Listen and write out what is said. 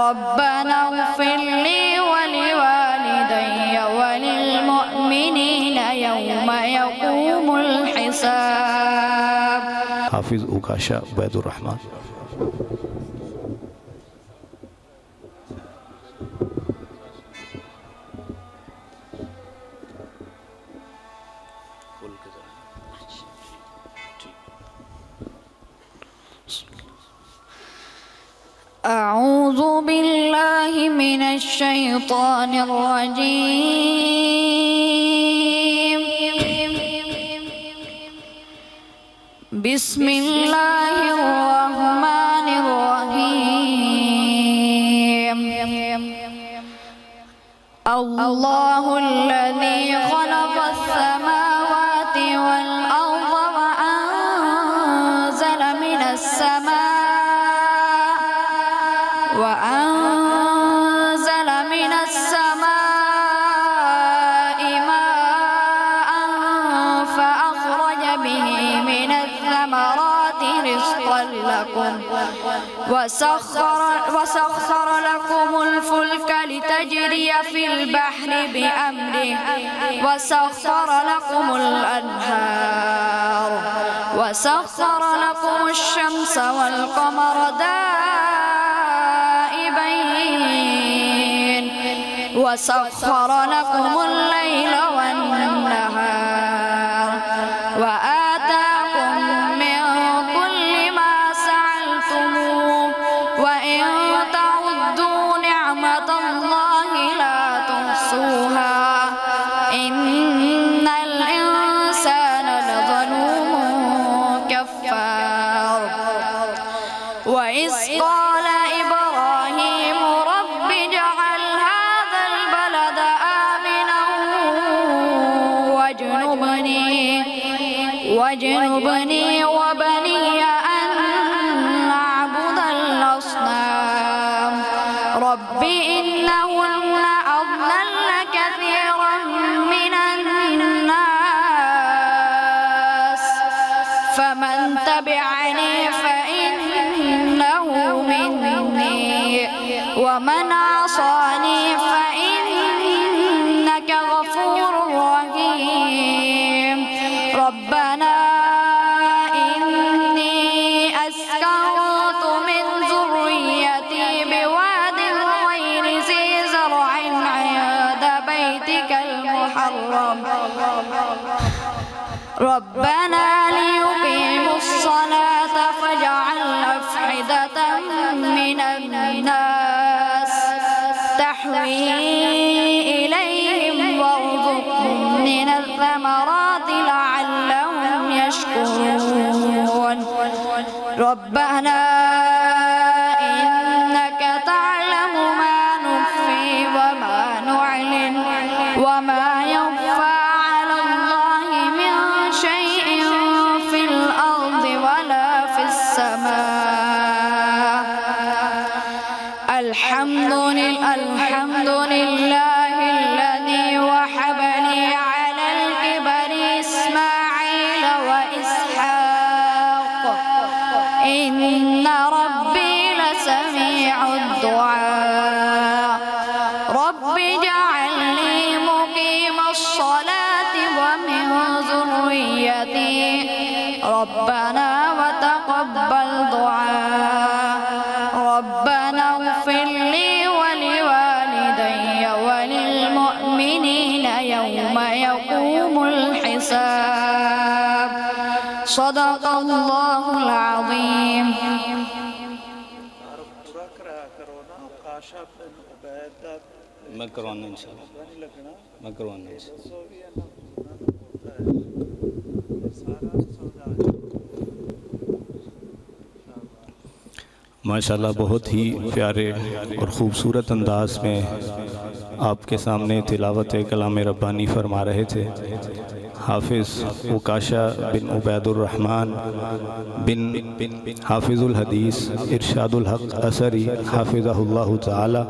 ربنا اغفر لي ولوالدي وللمؤمنين يوم يقوم الحساب. حافظ اوکاشا عبید الرحمن. أعوذ بالله من الشيطان الرجيم. بسم الله الرحمن الرحيم. الله الذي خلق السماوات والأرض وأنزل من السماء ماء فأخرج به من الثمرات رزقا لكم وسخر لكم الفلك لتجري في البحر بأمره وسخر لكم الأنهار وسخر لكم الشمس والقمر وسخر لكم الليل والنهار وآتاكم من كل ما سألتموه وإن تعدوا نعمة الله لا تحصوها إن الإنسان لظلوم كفار. وإذ قال إبراهيم رب اجعل هذا البلد آمنا واجنبني وبني أن نعبد الأصنام. رب إنهن أضللن كثيرا من الناس فمن تبعني فإنه مني ومن عصاني فإنك غفور رحيم. ربنا إني أسكنت من ذريتي بواد غير ذي زرع عند بيتك المحرم ربنا ليقيموا الصلاة فاجعل أفئدة من الناس تهوي إليهم وارزقهم من الثمرات لعلهم يشكرون. ربنا إنك تعلم ما نخفي وما نعلن وما يخفى على الله من شيء في الأرض ولا في السماء. الحمد لله الذي وهب لي على الكبر إسماعيل وإسحاق إن ربي لسميع الدعاء. رب اجعلني مقيم الصلاة ومن ذريتي ربنا وتقبل دعاء. ربنا اغفر لي ولوالدي وللمؤمنين يوم يقوم الحساب. صدق الله العظيم. मैं करवाना इंशाल्लाह, मैं करवाना इंशाल्लाह। माशाल्लाह बहुत ही प्यारे और ख़ूबसूरत अंदाज में आपके सामने तिलावत कलाम रब्बानी फरमा रहे थे हाफिज़ ओकाशा बिन उबैदुर रहमान बिन हाफिज़ुल हदीस इरशादुल हक़ असरी हाफिज़हुल्लाहु ताला